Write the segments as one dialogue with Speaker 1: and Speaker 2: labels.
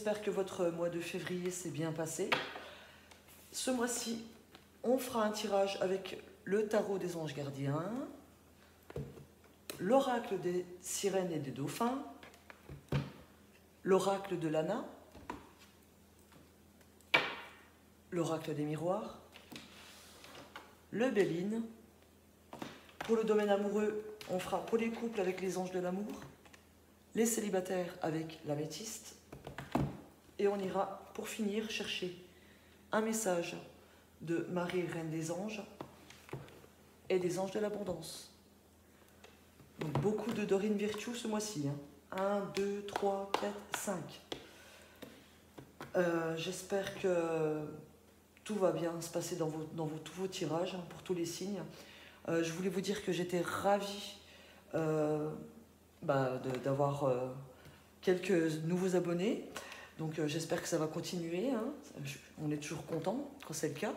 Speaker 1: j'espère que votre mois de février s'est bien passé. Ce mois-ci, on fera un tirage avec le tarot des anges gardiens, l'oracle des sirènes et des dauphins, l'oracle de l'Anna, l'oracle des miroirs, le Béline. Pour le domaine amoureux, on fera pour les couples avec les anges de l'amour, les célibataires avec l'améthyste, et on ira pour finir chercher un message de Marie, Reine des Anges, et des Anges de l'Abondance. Donc beaucoup de Dorine Virtue ce mois-ci. 1, 2, 3, 4, 5. J'espère que tout va bien se passer dans tous vos tirages, pour tous les signes. Je voulais vous dire que j'étais ravie d'avoir quelques nouveaux abonnés. Donc j'espère que ça va continuer. On est toujours content quand c'est le cas.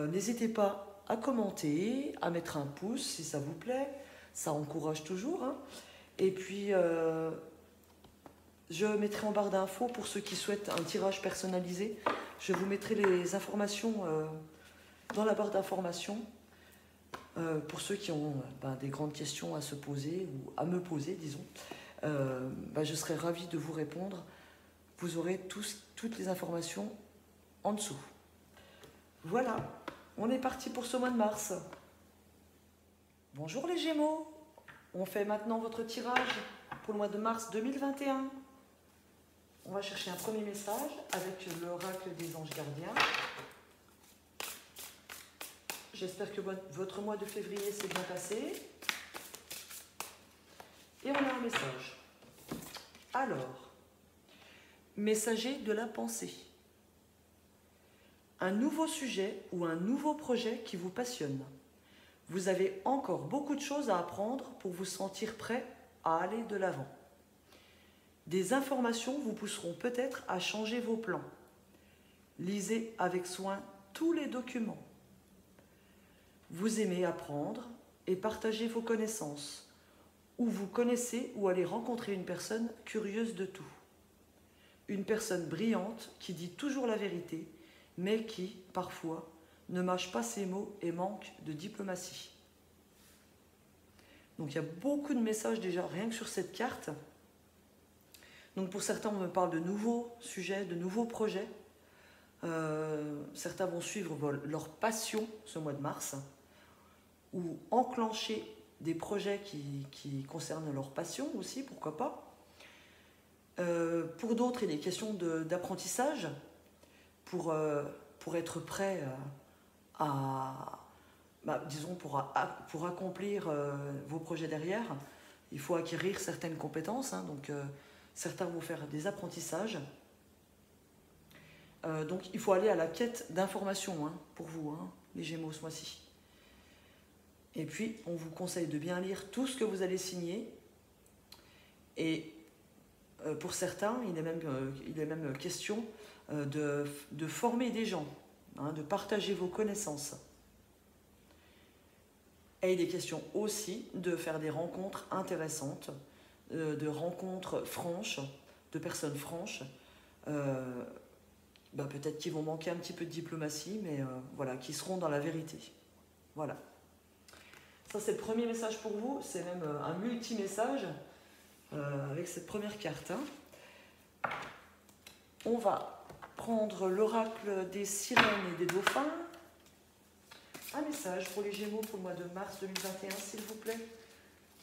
Speaker 1: N'hésitez pas à commenter, à mettre un pouce si ça vous plaît. Ça encourage toujours. Et puis, je mettrai en barre d'infos pour ceux qui souhaitent un tirage personnalisé. Je vous mettrai les informations dans la barre d'informations pour ceux qui ont des grandes questions à se poser ou à me poser, disons. Je serai ravie de vous répondre. Vous aurez toutes les informations en dessous. Voilà, on est parti pour ce mois de mars. Bonjour les Gémeaux, on fait maintenant votre tirage pour le mois de mars 2021. On va chercher un premier message avec l'oracle des anges gardiens. J'espère que votre mois de février s'est bien passé. Et on a un message. Alors, messager de la pensée. Un nouveau sujet ou un nouveau projet qui vous passionne. Vous avez encore beaucoup de choses à apprendre pour vous sentir prêt à aller de l'avant. Des informations vous pousseront peut-être à changer vos plans. Lisez avec soin tous les documents. Vous aimez apprendre et partager vos connaissances, ou vous connaissez ou allez rencontrer une personne curieuse de tout. Une personne brillante qui dit toujours la vérité, mais qui, parfois, ne mâche pas ses mots et manque de diplomatie. Donc il y a beaucoup de messages déjà, rien que sur cette carte. Donc pour certains, on me parle de nouveaux sujets, de nouveaux projets. Certains vont suivre leur passion ce mois de mars, ou enclencher des projets qui concernent leur passion aussi, pourquoi pas. Pour d'autres, il est question d'apprentissage pour être prêt pour accomplir vos projets derrière. Il faut acquérir certaines compétences, donc certains vont faire des apprentissages. Donc il faut aller à la quête d'informations pour vous, les Gémeaux, ce mois-ci. Et puis, on vous conseille de bien lire tout ce que vous allez signer. Et pour certains, il est même question de former des gens, de partager vos connaissances. Et il est question aussi de faire des rencontres intéressantes, de rencontres franches, de personnes franches, peut-être qui vont manquer un petit peu de diplomatie, mais voilà, qui seront dans la vérité. Voilà. Ça, c'est le premier message pour vous. C'est même un multi-message avec cette première carte. On va prendre l'oracle des sirènes et des dauphins. Un message pour les Gémeaux pour le mois de mars 2021, s'il vous plaît.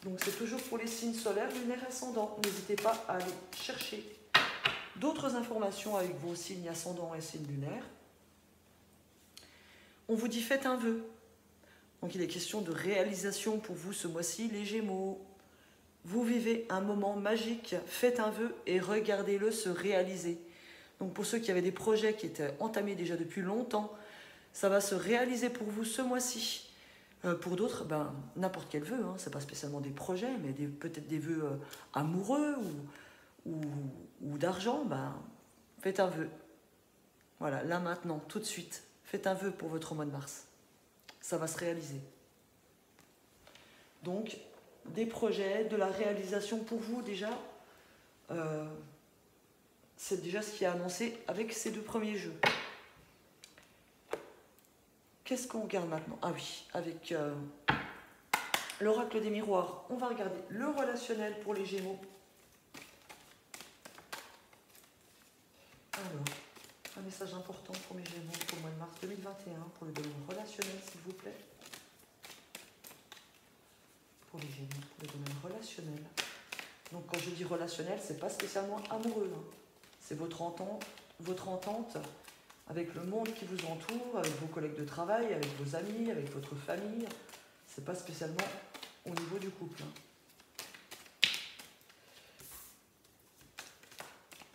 Speaker 1: Donc, c'est toujours pour les signes solaires, lunaires, ascendants. N'hésitez pas à aller chercher d'autres informations avec vos signes ascendants et signes lunaires. On vous dit faites un vœu. Donc il est question de réalisation pour vous ce mois-ci, les Gémeaux. Vous vivez un moment magique, faites un vœu et regardez-le se réaliser. Donc pour ceux qui avaient des projets qui étaient entamés déjà depuis longtemps, ça va se réaliser pour vous ce mois-ci. Pour d'autres, n'importe quel vœu, ce n'est pas spécialement des projets, mais peut-être des vœux amoureux ou d'argent, faites un vœu. Voilà, là maintenant, tout de suite, faites un vœu pour votre mois de mars. Ça va se réaliser. Donc, des projets, de la réalisation pour vous déjà, C'est déjà ce qui est annoncé avec ces 2 premiers jeux. Qu'est-ce qu'on regarde maintenant? Ah oui, avec l'oracle des miroirs, on va regarder le relationnel pour les Gémeaux. Alors, un message important pour mes Gémeaux pour le mois de mars 2021, pour le domaine relationnel, s'il vous plaît. Pour les Gémeaux, pour le domaine relationnel. Donc quand je dis relationnel, c'est pas spécialement amoureux, hein. C'est votre entente avec le monde qui vous entoure, avec vos collègues de travail, avec vos amis, avec votre famille. C'est pas spécialement au niveau du couple, hein.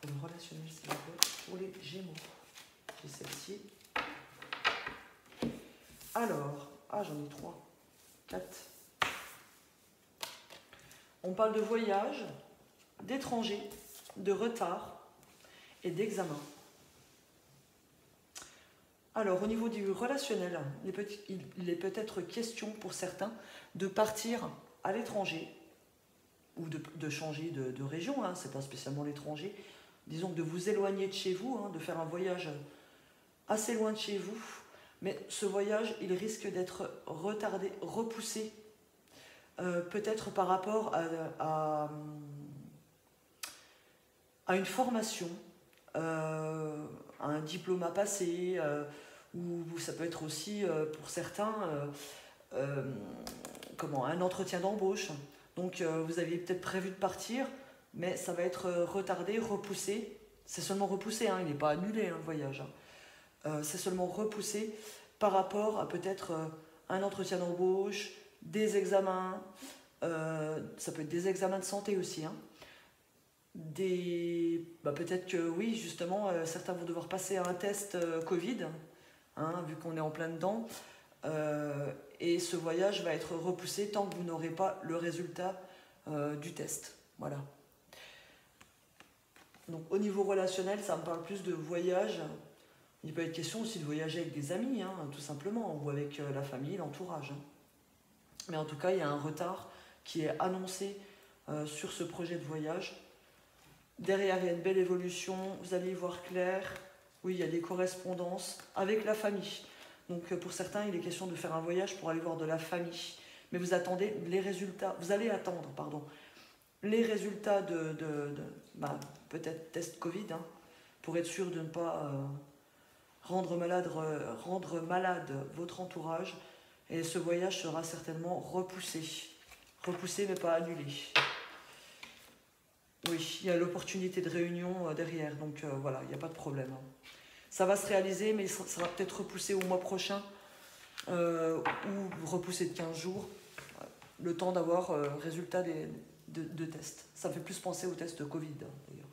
Speaker 1: Pour le relationnel, s'il vous plaît, pour les Gémeaux. J'ai celle-ci. Alors, j'en ai 3, 4. On parle de voyage, d'étranger, de retard et d'examen. Alors, au niveau du relationnel, il est peut-être question pour certains de partir à l'étranger ou de changer de région, hein, c'est pas spécialement l'étranger, disons de vous éloigner de chez vous, hein, de faire un voyage assez loin de chez vous, mais ce voyage, il risque d'être retardé, repoussé, peut-être par rapport à une formation, à un diplôme à passer, ou ça peut être aussi pour certains un entretien d'embauche. Donc vous aviez peut-être prévu de partir, mais ça va être retardé, repoussé. C'est seulement repoussé, hein, il n'est pas annulé, hein, le voyage. C'est seulement repoussé par rapport à peut-être un entretien d'embauche, des examens, ça peut être des examens de santé aussi, hein. Peut-être que oui, justement, certains vont devoir passer un test Covid, hein, vu qu'on est en plein dedans, et ce voyage va être repoussé tant que vous n'aurez pas le résultat du test. Voilà. Donc au niveau relationnel, ça me parle plus de voyage. Il peut être question aussi de voyager avec des amis, hein, tout simplement, ou avec la famille, l'entourage, hein. Mais en tout cas, il y a un retard qui est annoncé sur ce projet de voyage. Derrière, il y a une belle évolution, vous allez y voir clair. Oui, il y a des correspondances avec la famille. Donc pour certains, il est question de faire un voyage pour aller voir de la famille. Mais vous attendez les résultats, vous allez attendre, pardon, les résultats peut-être test Covid, hein, pour être sûr de ne pas rendre malade votre entourage. Et ce voyage sera certainement repoussé. Repoussé mais pas annulé. Oui, il y a l'opportunité de réunion derrière, donc voilà, il n'y a pas de problème, hein. Ça va se réaliser, mais ça sera peut-être repoussé au mois prochain, ou repoussé de 15 jours, le temps d'avoir résultat de tests. Ça me fait plus penser aux tests de Covid, d'ailleurs.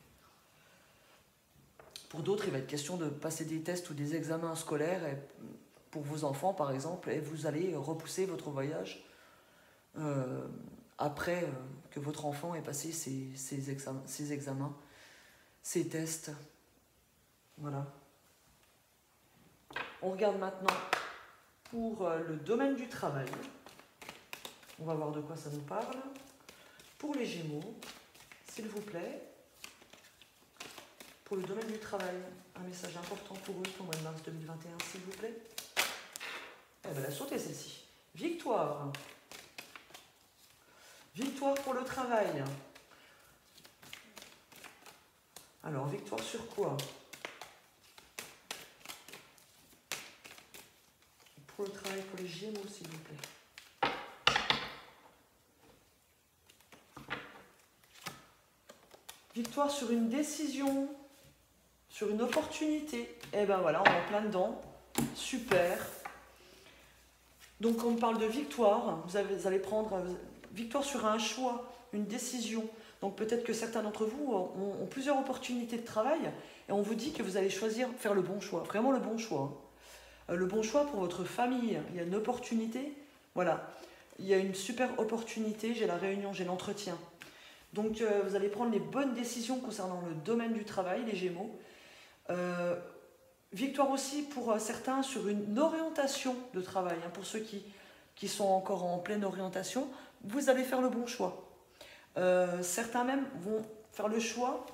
Speaker 1: Pour d'autres, il va être question de passer des tests ou des examens scolaires pour vos enfants, par exemple, et vous allez repousser votre voyage après que votre enfant ait passé ses examens, ses tests. Voilà. On regarde maintenant pour le domaine du travail. On va voir de quoi ça nous parle. Pour les Gémeaux, s'il vous plaît. Pour le domaine du travail, un message important pour eux pour le mois de mars 2021, s'il vous plaît. Elle a sauté celle-ci. Victoire. Victoire pour le travail. Alors, victoire sur quoi? Pour le travail, pour les Gémeaux, s'il vous plaît. Victoire sur une décision, sur une opportunité. Et ben voilà, on est en plein dedans. Super. Donc on parle de victoire. Vous allez prendre victoire sur un choix, une décision. Donc peut-être que certains d'entre vous ont plusieurs opportunités de travail et on vous dit que vous allez choisir, faire le bon choix, vraiment le bon choix. Le bon choix pour votre famille. Il y a une opportunité. Voilà. Il y a une super opportunité. J'ai la réunion, j'ai l'entretien. Donc vous allez prendre les bonnes décisions concernant le domaine du travail, les Gémeaux. Victoire aussi pour certains sur une orientation de travail. Hein, pour ceux qui sont encore en pleine orientation, vous allez faire le bon choix. Certains même vont faire le choix,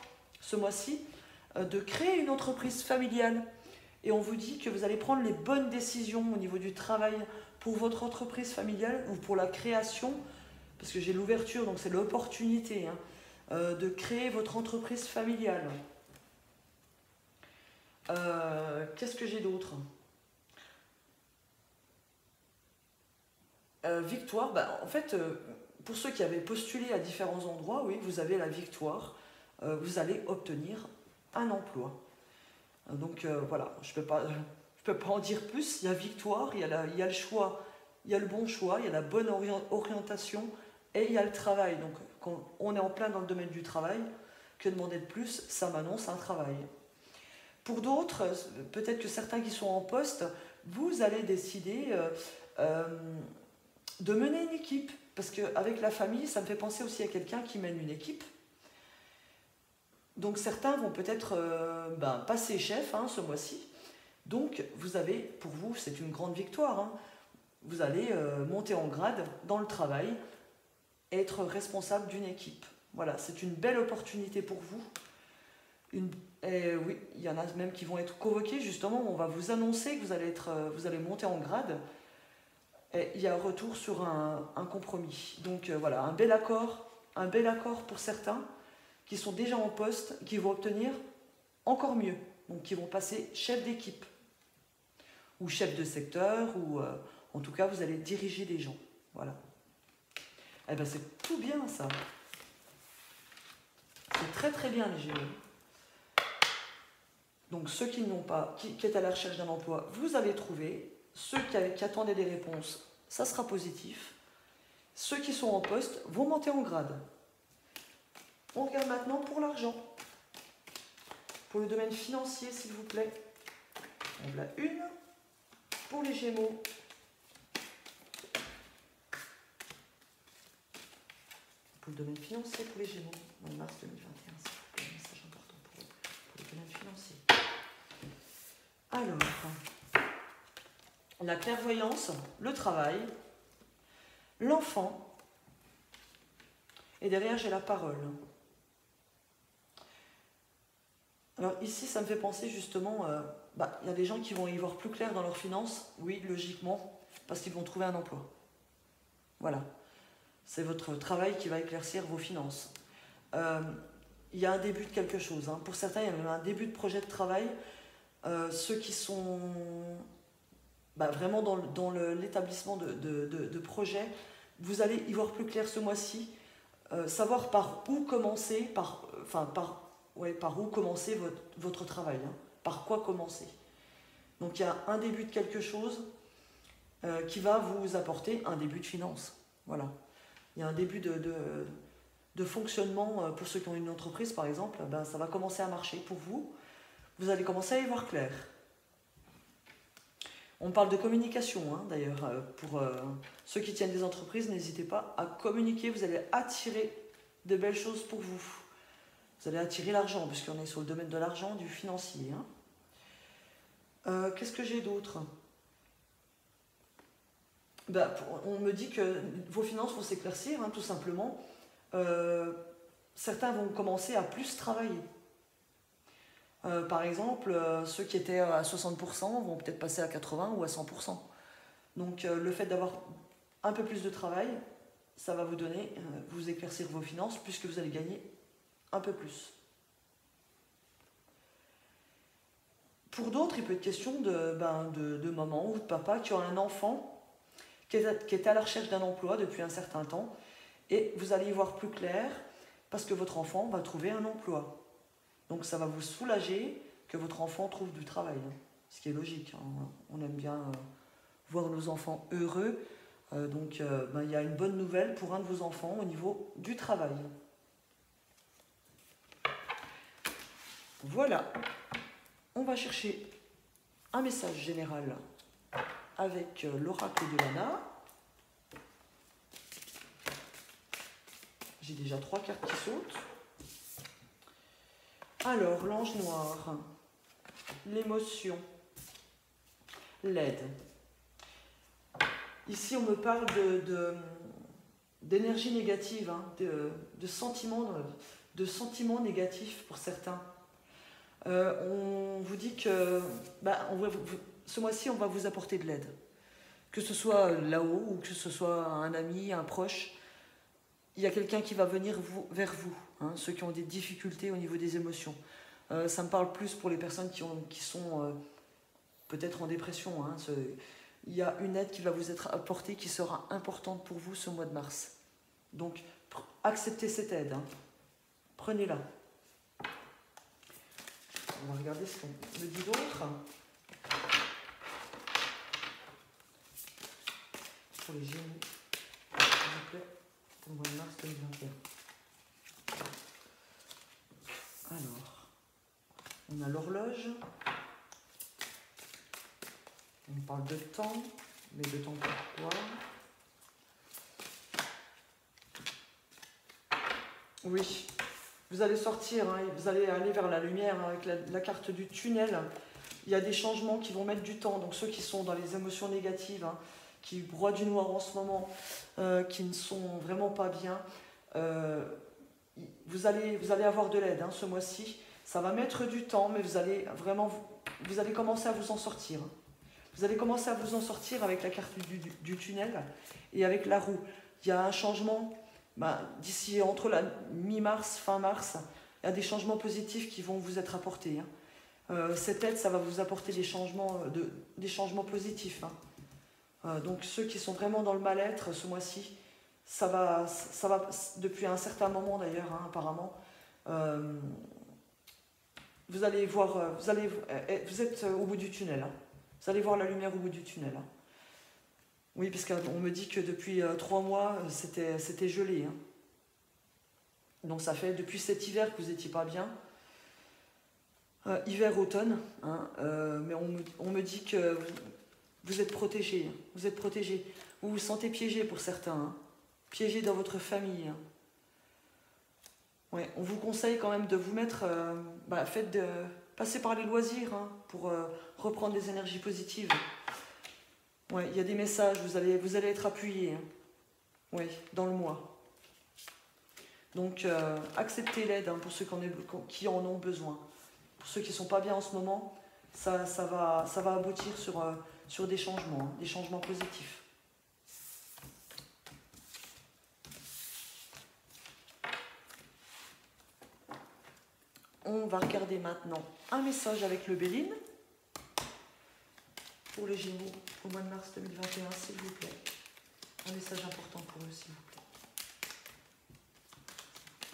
Speaker 1: ce mois-ci, de créer une entreprise familiale. Et on vous dit que vous allez prendre les bonnes décisions au niveau du travail pour votre entreprise familiale ou pour la création, parce que j'ai l'ouverture, donc c'est l'opportunité de créer votre entreprise familiale. Qu'est-ce que j'ai d'autre? Victoire, en fait, pour ceux qui avaient postulé à différents endroits, oui, vous avez la victoire. Vous allez obtenir un emploi. Donc voilà, je peux pas en dire plus. Il y a victoire, il y a le choix, il y a le bon choix, il y a la bonne orientation et il y a le travail. Donc quand on est en plein dans le domaine du travail, que demander de plus? Ça m'annonce un travail. Pour d'autres, peut-être que certains qui sont en poste, vous allez décider de mener une équipe. Parce qu'avec la famille, ça me fait penser aussi à quelqu'un qui mène une équipe. Donc certains vont peut-être passer chef ce mois-ci. Donc pour vous, c'est une grande victoire. Vous allez monter en grade dans le travail, être responsable d'une équipe. Voilà, c'est une belle opportunité pour vous. Oui, il y en a même qui vont être convoqués, justement, on va vous annoncer que vous allez monter en grade. Et il y a un retour sur un compromis. Donc voilà, un bel accord pour certains qui sont déjà en poste, qui vont obtenir encore mieux. Donc qui vont passer chef d'équipe, ou chef de secteur, ou en tout cas vous allez diriger des gens. Voilà. Eh bien c'est tout bien ça. C'est très très bien les Gémeaux. Donc ceux qui étaient à la recherche d'un emploi, vous avez trouvé. Ceux qui attendaient des réponses, ça sera positif. Ceux qui sont en poste vont monter en grade. On regarde maintenant pour l'argent. Pour le domaine financier, s'il vous plaît. On l'a une. Pour les Gémeaux. Pour le domaine financier, pour les Gémeaux. En mars 2021, s'il vous plaît, un message important pour le domaine financier. Alors, la clairvoyance, le travail, l'enfant, et derrière j'ai la parole. Alors ici, ça me fait penser justement, il y a des gens qui vont y voir plus clair dans leurs finances, oui, logiquement, parce qu'ils vont trouver un emploi. Voilà, c'est votre travail qui va éclaircir vos finances. Il y a un début de quelque chose. Pour certains, il y a même un début de projet de travail. Ceux qui sont vraiment dans l'établissement de projets, vous allez y voir plus clair ce mois-ci, savoir par où commencer, par où commencer votre travail, par quoi commencer. Donc il y a un début de quelque chose qui va vous apporter un début de finance. Voilà. Il y a un début de fonctionnement pour ceux qui ont une entreprise par exemple, ça va commencer à marcher pour vous. Vous allez commencer à y voir clair. On parle de communication, d'ailleurs. Pour ceux qui tiennent des entreprises, n'hésitez pas à communiquer. Vous allez attirer de belles choses pour vous. Vous allez attirer l'argent, puisqu'on est sur le domaine de l'argent, du financier. Qu'est-ce que j'ai d'autre? On me dit que vos finances vont s'éclaircir, tout simplement. Certains vont commencer à plus travailler. Par exemple, ceux qui étaient à 60% vont peut-être passer à 80 ou à 100%. Donc le fait d'avoir un peu plus de travail, ça va vous éclaircir vos finances puisque vous allez gagner un peu plus. Pour d'autres, il peut être question de maman ou de papa qui ont un enfant qui est à la recherche d'un emploi depuis un certain temps et vous allez y voir plus clair parce que votre enfant va trouver un emploi. Donc ça va vous soulager que votre enfant trouve du travail, ce qui est logique. On aime bien voir nos enfants heureux. Donc il y a une bonne nouvelle pour un de vos enfants au niveau du travail. Voilà. On va chercher un message général avec l'oracle de Lana. J'ai déjà 3 cartes qui sautent. Alors, l'ange noir, l'émotion, l'aide. Ici, on me parle d'énergie négative, de sentiments négatifs pour certains. On vous dit que ce mois-ci, on va vous apporter de l'aide. Que ce soit là-haut ou que ce soit un ami, un proche, il y a quelqu'un qui va venir vers vous, hein, ceux qui ont des difficultés au niveau des émotions. Ça me parle plus pour les personnes qui sont peut-être en dépression. Hein, il y a une aide qui va vous être apportée qui sera importante pour vous ce mois de mars. Donc, acceptez cette aide. Hein. Prenez-la. On va regarder ce qu'on me dit d'autre. Pour les Gémeaux, s'il vous plaît, pour le mois de mars 2021. Alors, on a l'horloge. On parle de temps, mais de temps pourquoi? Oui, vous allez sortir, hein, vous allez aller vers la lumière hein, avec la carte du tunnel. Il y a des changements qui vont mettre du temps. Donc ceux qui sont dans les émotions négatives, hein, qui broient du noir en ce moment, qui ne sont vraiment pas bien, vous allez avoir de l'aide hein, ce mois-ci. Ça va mettre du temps, mais vous allez commencer à vous en sortir. Vous allez commencer à vous en sortir avec la carte du tunnel et avec la roue. Il y a un changement d'ici entre la mi-mars, fin mars. Il y a des changements positifs qui vont vous être apportés. Hein. Cette aide, ça va vous apporter des changements positifs. Hein. Donc ceux qui sont vraiment dans le mal-être ce mois-ci, ça va depuis un certain moment d'ailleurs, hein, apparemment. Vous allez voir, vous êtes au bout du tunnel. Hein. Vous allez voir la lumière au bout du tunnel. Hein. Oui, parce qu'on me dit que depuis 3 mois, c'était gelé. Hein. Donc ça fait depuis cet hiver que vous n'étiez pas bien. Hiver-automne. Hein, mais on me dit que vous êtes protégés. Hein. Vous êtes protégés. Vous vous sentez piégés pour certains. Hein. Piégés dans votre famille. Hein. Ouais, on vous conseille quand même de vous mettre... passer par les loisirs hein, pour reprendre des énergies positives. Ouais, il y a des messages, vous allez être appuyés. Hein. Oui, dans le mois. Donc, acceptez l'aide hein, pour ceux qui en ont besoin. Pour ceux qui ne sont pas bien en ce moment, ça va aboutir sur des changements positifs. On va regarder maintenant un message avec le Béline pour les Gémeaux au mois de mars 2021, s'il vous plaît. Un message important pour eux, s'il vous plaît.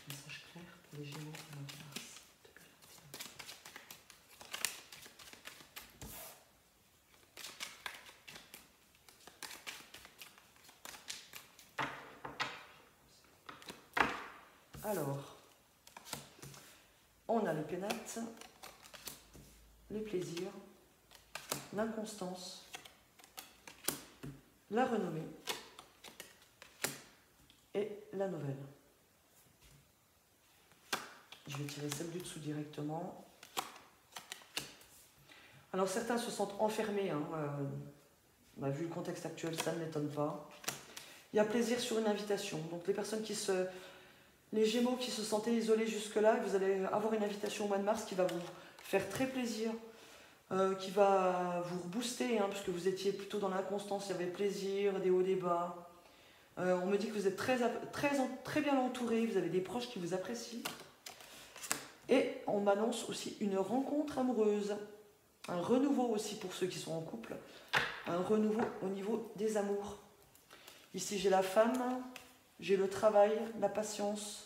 Speaker 1: Un message clair pour les Gémeaux au mois de mars 2021. Alors, on a les pénates, les plaisirs, l'inconstance, la renommée et la nouvelle. Je vais tirer celle du dessous directement. Alors certains se sentent enfermés, hein, vu le contexte actuel, ça ne m'étonne pas. Il y a plaisir sur une invitation. Donc les Gémeaux qui se sentaient isolés jusque-là, vous allez avoir une invitation au mois de mars qui va vous faire très plaisir, qui va vous rebooster, hein, puisque vous étiez plutôt dans l'inconstance, il y avait plaisir, des hauts, des bas. On me dit que vous êtes très bien entouré, vous avez des proches qui vous apprécient. Et on m'annonce aussi une rencontre amoureuse, un renouveau aussi pour ceux qui sont en couple, un renouveau au niveau des amours. Ici j'ai la femme, j'ai le travail, la patience,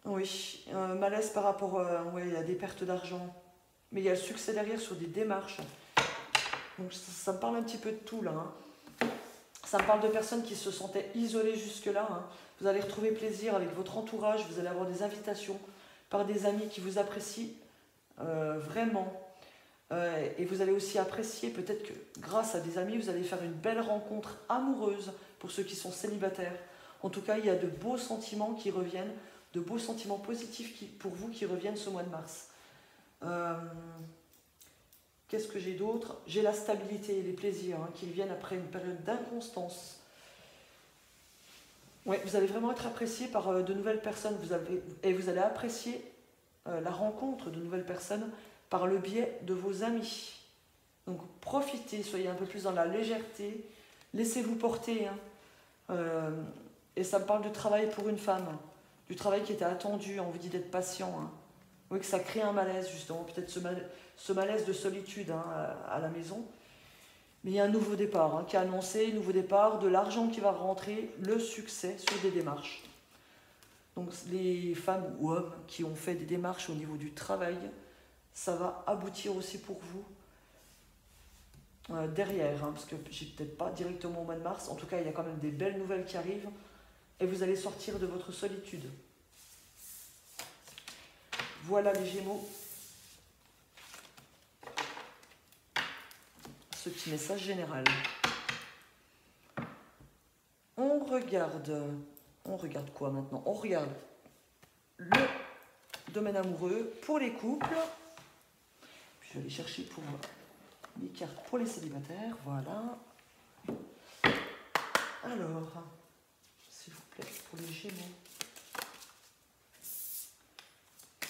Speaker 1: oui, malaise par rapport à des pertes d'argent, mais il y a le succès derrière sur des démarches. Donc ça me parle un petit peu de tout là. Hein. Ça me parle de personnes qui se sentaient isolées jusque-là. Hein. Vous allez retrouver plaisir avec votre entourage, vous allez avoir des invitations par des amis qui vous apprécient vraiment. Et vous allez aussi apprécier, peut-être que grâce à des amis, vous allez faire une belle rencontre amoureuse pour ceux qui sont célibataires. En tout cas, il y a de beaux sentiments qui reviennent, de beaux sentiments positifs pour vous qui reviennent ce mois de mars. Qu'est-ce que j'ai d'autre? J'ai la stabilité et les plaisirs hein, qui viennent après une période d'inconstance. Ouais, vous allez vraiment être apprécié par de nouvelles personnes et vous allez apprécier la rencontre de nouvelles personnes par le biais de vos amis. Donc profitez, soyez un peu plus dans la légèreté, laissez-vous porter. Et ça me parle du travail pour une femme, du travail qui était attendu, on vous dit d'être patient. Oui, que ça crée un malaise justement, peut-être ce malaise de solitude à la maison. Mais il y a un nouveau départ qui est annoncé, nouveau départ, de l'argent qui va rentrer, le succès sur des démarches. Donc les femmes ou hommes qui ont fait des démarches au niveau du travail, ça va aboutir aussi pour vous derrière, parce que j'ai peut-être pas directement au mois de mars, en tout cas il y a quand même des belles nouvelles qui arrivent et vous allez sortir de votre solitude. Voilà les Gémeaux. Ce petit message général. On regarde quoi maintenant? On regarde le domaine amoureux pour les couples. Puis je vais aller chercher pour les cartes pour les célibataires. Voilà. Alors, s'il vous plaît, pour les Gémeaux.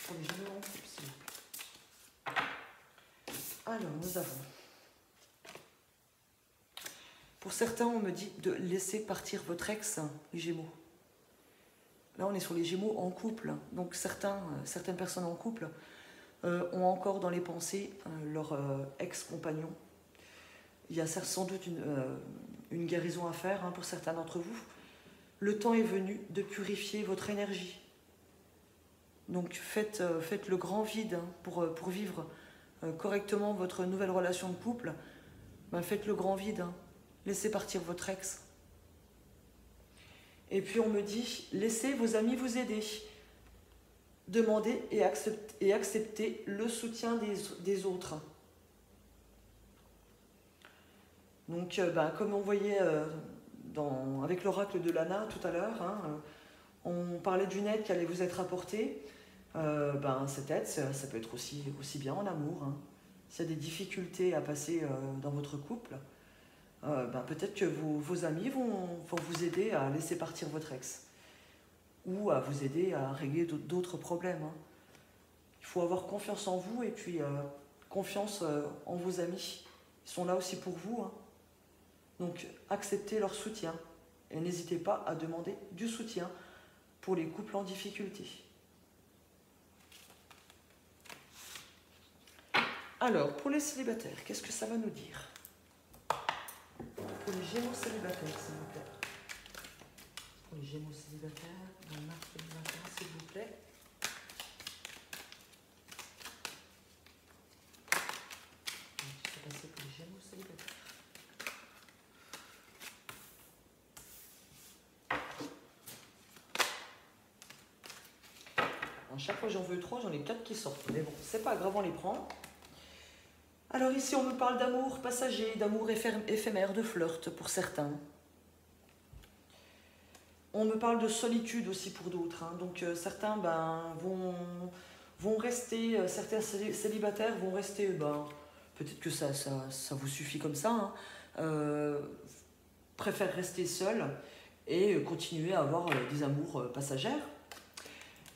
Speaker 1: Pour les Gémeaux en couple, s'il vous plaît. Alors, nous avons... Pour certains, on me dit de laisser partir votre ex, les Gémeaux. Là, on est sur les Gémeaux en couple. Donc, certaines personnes en couple ont encore dans les pensées leur ex-compagnon. Il y a sans doute une guérison à faire pour certains d'entre vous. Le temps est venu de purifier votre énergie. Donc, faites le grand vide pour vivre correctement votre nouvelle relation de couple. Faites le grand vide. Laissez partir votre ex. Et puis on me dit, laissez vos amis vous aider. Demandez et acceptez le soutien des autres. Donc, comme on voyait avec l'oracle de Lana tout à l'heure, on parlait d'une aide qui allait vous être apportée. Cette aide, ça peut être aussi bien en amour. S'il y a des difficultés à passer dans votre couple, peut-être que vos amis vont vous aider à laisser partir votre ex ou à vous aider à régler d'autres problèmes. Il faut avoir confiance en vous et puis confiance en vos amis. Ils sont là aussi pour vous. Donc acceptez leur soutien et n'hésitez pas à demander du soutien pour les couples en difficulté. Alors, pour les célibataires, qu'est-ce que ça va nous dire ? Pour les Gémeaux célibataires, s'il vous plaît. Pour les Gémeaux célibataires, dans le mars 2021, s'il vous plaît. Qu'est-ce qui s'est passé pour les Gémeaux célibataires? À chaque fois j'en veux 3, j'en ai 4 qui sortent. Mais bon, c'est pas grave, on les prend. Alors ici, on me parle d'amour passager, d'amour éphémère, de flirt pour certains. On me parle de solitude aussi pour d'autres. Donc certains vont rester, certains célibataires vont rester, peut-être que ça vous suffit comme ça, préfèrent rester seuls et continuer à avoir des amours passagères.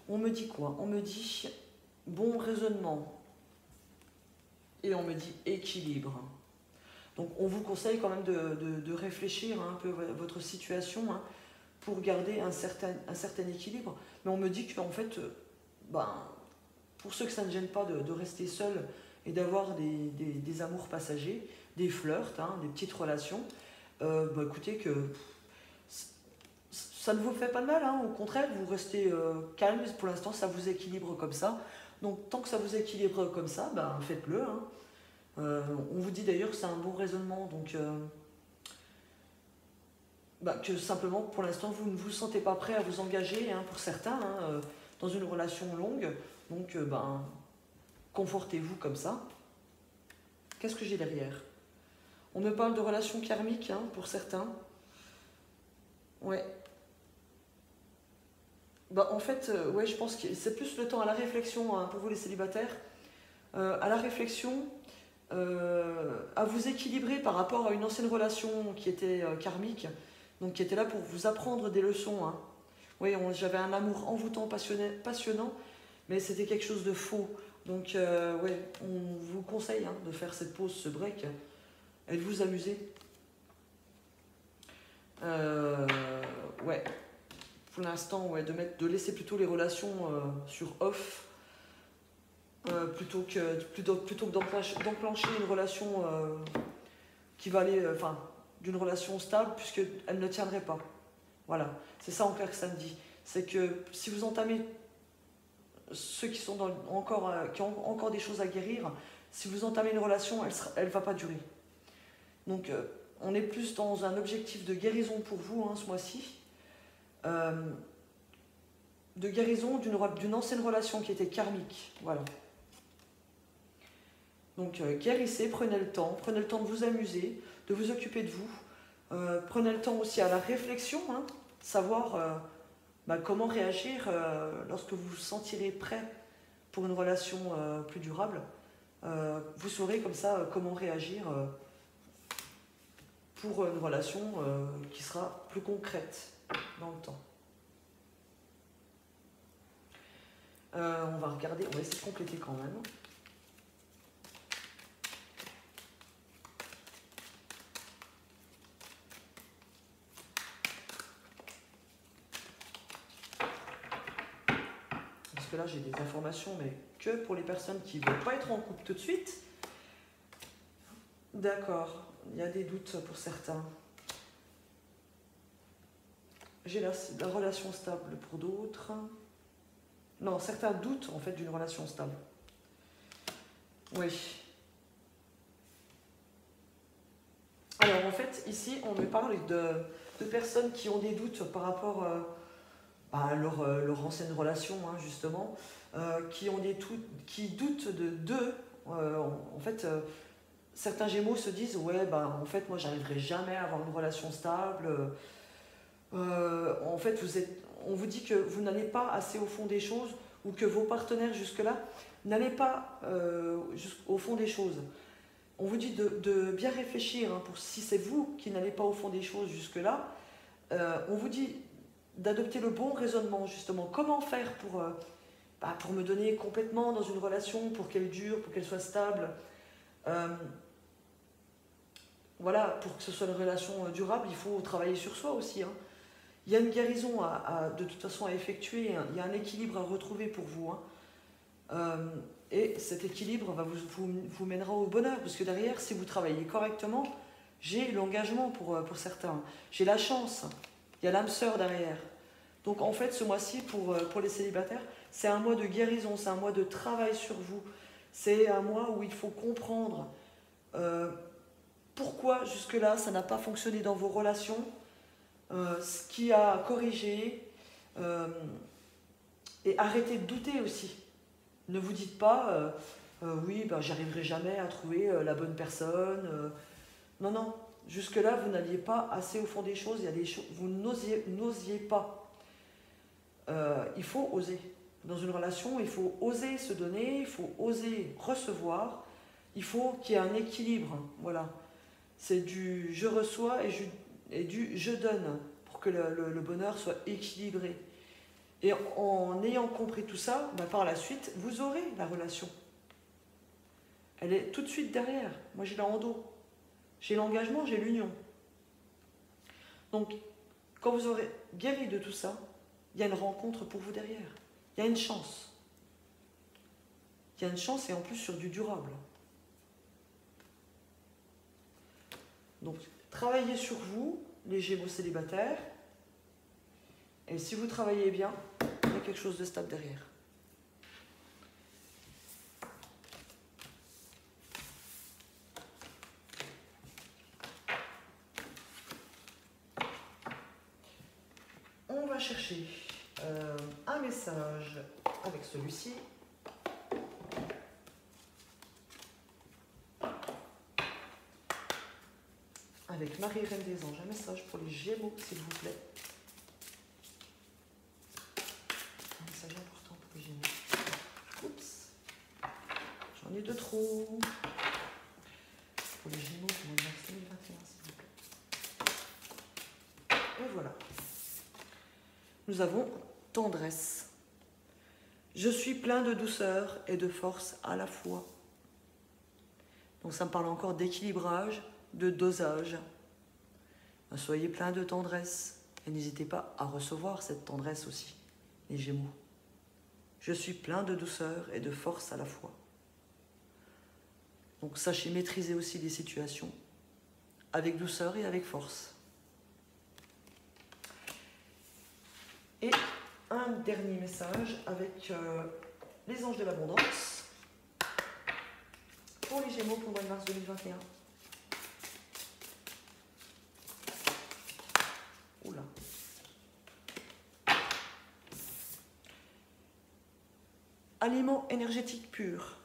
Speaker 1: On me dit quoi? On me dit bon raisonnement. Et on me dit équilibre. Donc on vous conseille quand même de réfléchir un peu à votre situation pour garder un certain équilibre. Mais on me dit qu'en fait, pour ceux que ça ne gêne pas de rester seul et d'avoir des amours passagers, des flirts, des petites relations, écoutez que ça ne vous fait pas de mal. Au contraire, vous restez calme. Pour l'instant, ça vous équilibre comme ça. Donc tant que ça vous équilibre comme ça, faites-le. On vous dit d'ailleurs que c'est un bon raisonnement, donc que simplement pour l'instant vous ne vous sentez pas prêt à vous engager pour certains dans une relation longue, donc confortez-vous comme ça. Qu'est-ce que j'ai derrière? On me parle de relations karmiques pour certains. Ouais. En fait, je pense que c'est plus le temps à la réflexion pour vous les célibataires, à la réflexion, à vous équilibrer par rapport à une ancienne relation qui était karmique, donc qui était là pour vous apprendre des leçons. Oui, j'avais un amour envoûtant, passionnant, mais c'était quelque chose de faux. Donc, ouais, on vous conseille de faire cette pause, ce break, et de vous amuser. Ouais, pour l'instant, ouais, de laisser plutôt les relations sur off, plutôt que d'enclencher une relation qui va aller, enfin, d'une relation stable, puisqu'elle ne tiendrait pas. Voilà, c'est ça en clair que ça me dit. C'est que si vous entamez ceux qui sont qui ont encore des choses à guérir, si vous entamez une relation, elle ne va pas durer. Donc, on est plus dans un objectif de guérison pour vous ce mois-ci. De guérison d'une ancienne relation qui était karmique. Voilà. Donc, guérissez, prenez le temps de vous amuser, de vous occuper de vous. Prenez le temps aussi à la réflexion, savoir comment réagir lorsque vous vous sentirez prêt pour une relation plus durable. Vous saurez comme ça comment réagir pour une relation qui sera plus concrète dans le temps. On va regarder, on va essayer de compléter quand même. Parce que là j'ai des informations, mais que pour les personnes qui ne veulent pas être en couple tout de suite. D'accord, il y a des doutes pour certains. J'ai la relation stable pour d'autres. Non, certains doutent en fait d'une relation stable. Oui. Alors en fait, ici, on me parle de personnes qui ont des doutes par rapport à leur ancienne relation, justement, qui doutent d'eux. En fait, certains Gémeaux se disent, ouais, en fait, moi, j'arriverai jamais à avoir une relation stable. En fait, on vous dit que vous n'allez pas assez au fond des choses, ou que vos partenaires jusque-là n'allaient pas au fond des choses. On vous dit de bien réfléchir, pour si c'est vous qui n'allez pas au fond des choses jusque-là. On vous dit d'adopter le bon raisonnement, justement. Comment faire pour me donner complètement dans une relation, pour qu'elle dure, pour qu'elle soit stable. Voilà, pour que ce soit une relation durable, il faut travailler sur soi aussi. Il y a une guérison de toute façon à effectuer, il y a un équilibre à retrouver pour vous. Et cet équilibre vous mènera au bonheur, parce que derrière, si vous travaillez correctement, j'ai l'engagement pour certains, j'ai la chance, il y a l'âme sœur derrière. Donc en fait, ce mois-ci, pour les célibataires, c'est un mois de guérison, c'est un mois de travail sur vous, c'est un mois où il faut comprendre pourquoi jusque-là ça n'a pas fonctionné dans vos relations, ce qui a corrigé, et arrêtez de douter aussi. Ne vous dites pas oui, j'y arriverai jamais à trouver la bonne personne. Non, non, jusque-là, vous n'alliez pas assez au fond des choses, il y a des choses, vous n'osiez pas. Il faut oser. Dans une relation, il faut oser se donner, il faut oser recevoir, il faut qu'il y ait un équilibre. Voilà. C'est du je reçois et du je donne pour que le bonheur soit équilibré. Et en ayant compris tout ça, par la suite, vous aurez la relation. Elle est tout de suite derrière. Moi, j'ai la en dos. J'ai l'engagement, j'ai l'union. Donc, quand vous aurez guéri de tout ça, il y a une rencontre pour vous derrière. Il y a une chance. Il y a une chance et en plus sur du durable. Donc, travaillez sur vous, les Gémeaux célibataires. Et si vous travaillez bien, il y a quelque chose de stable derrière. On va chercher un message avec celui-ci. Avec Marie Reine des Anges, un message pour les Gémeaux, s'il vous plaît. Un message important pour les Gémeaux. Oups, j'en ai de trop. Pour les Gémeaux pour le mars 2021, s'il vous plaît. Et voilà. Nous avons tendresse. Je suis plein de douceur et de force à la fois. Donc ça me parle encore d'équilibrage, de dosage. Soyez plein de tendresse et n'hésitez pas à recevoir cette tendresse aussi, les Gémeaux. Je suis plein de douceur et de force à la fois. Donc sachez maîtriser aussi les situations avec douceur et avec force. Et un dernier message avec les anges de l'abondance pour les Gémeaux pour le mois de mars 2021. Oula. Aliments énergétiques purs.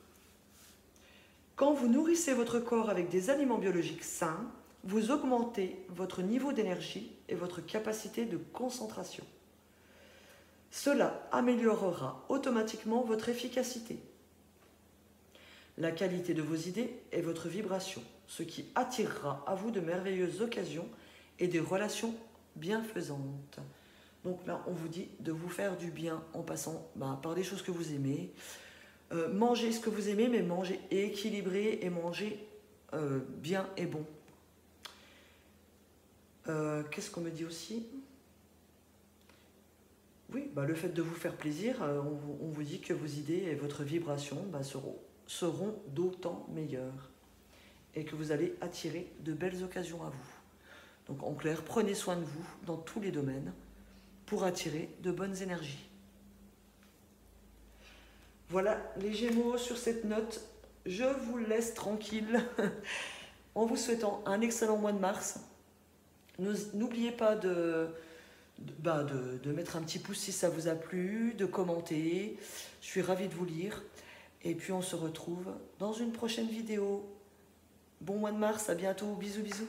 Speaker 1: Quand vous nourrissez votre corps avec des aliments biologiques sains, vous augmentez votre niveau d'énergie et votre capacité de concentration. Cela améliorera automatiquement votre efficacité, la qualité de vos idées et votre vibration, ce qui attirera à vous de merveilleuses occasions et des relations bienfaisantes. Donc là, on vous dit de vous faire du bien en passant par des choses que vous aimez. Mangez ce que vous aimez, mais mangez équilibré et mangez bien et bon. Qu'est-ce qu'on me dit aussi ? Oui, le fait de vous faire plaisir, on vous dit que vos idées et votre vibration seront d'autant meilleures et que vous allez attirer de belles occasions à vous. Donc en clair, prenez soin de vous dans tous les domaines pour attirer de bonnes énergies. Voilà les Gémeaux, sur cette note, je vous laisse tranquille en vous souhaitant un excellent mois de mars. N'oubliez pas de mettre un petit pouce si ça vous a plu, de commenter. Je suis ravie de vous lire. Et puis on se retrouve dans une prochaine vidéo. Bon mois de mars, à bientôt, bisous bisous.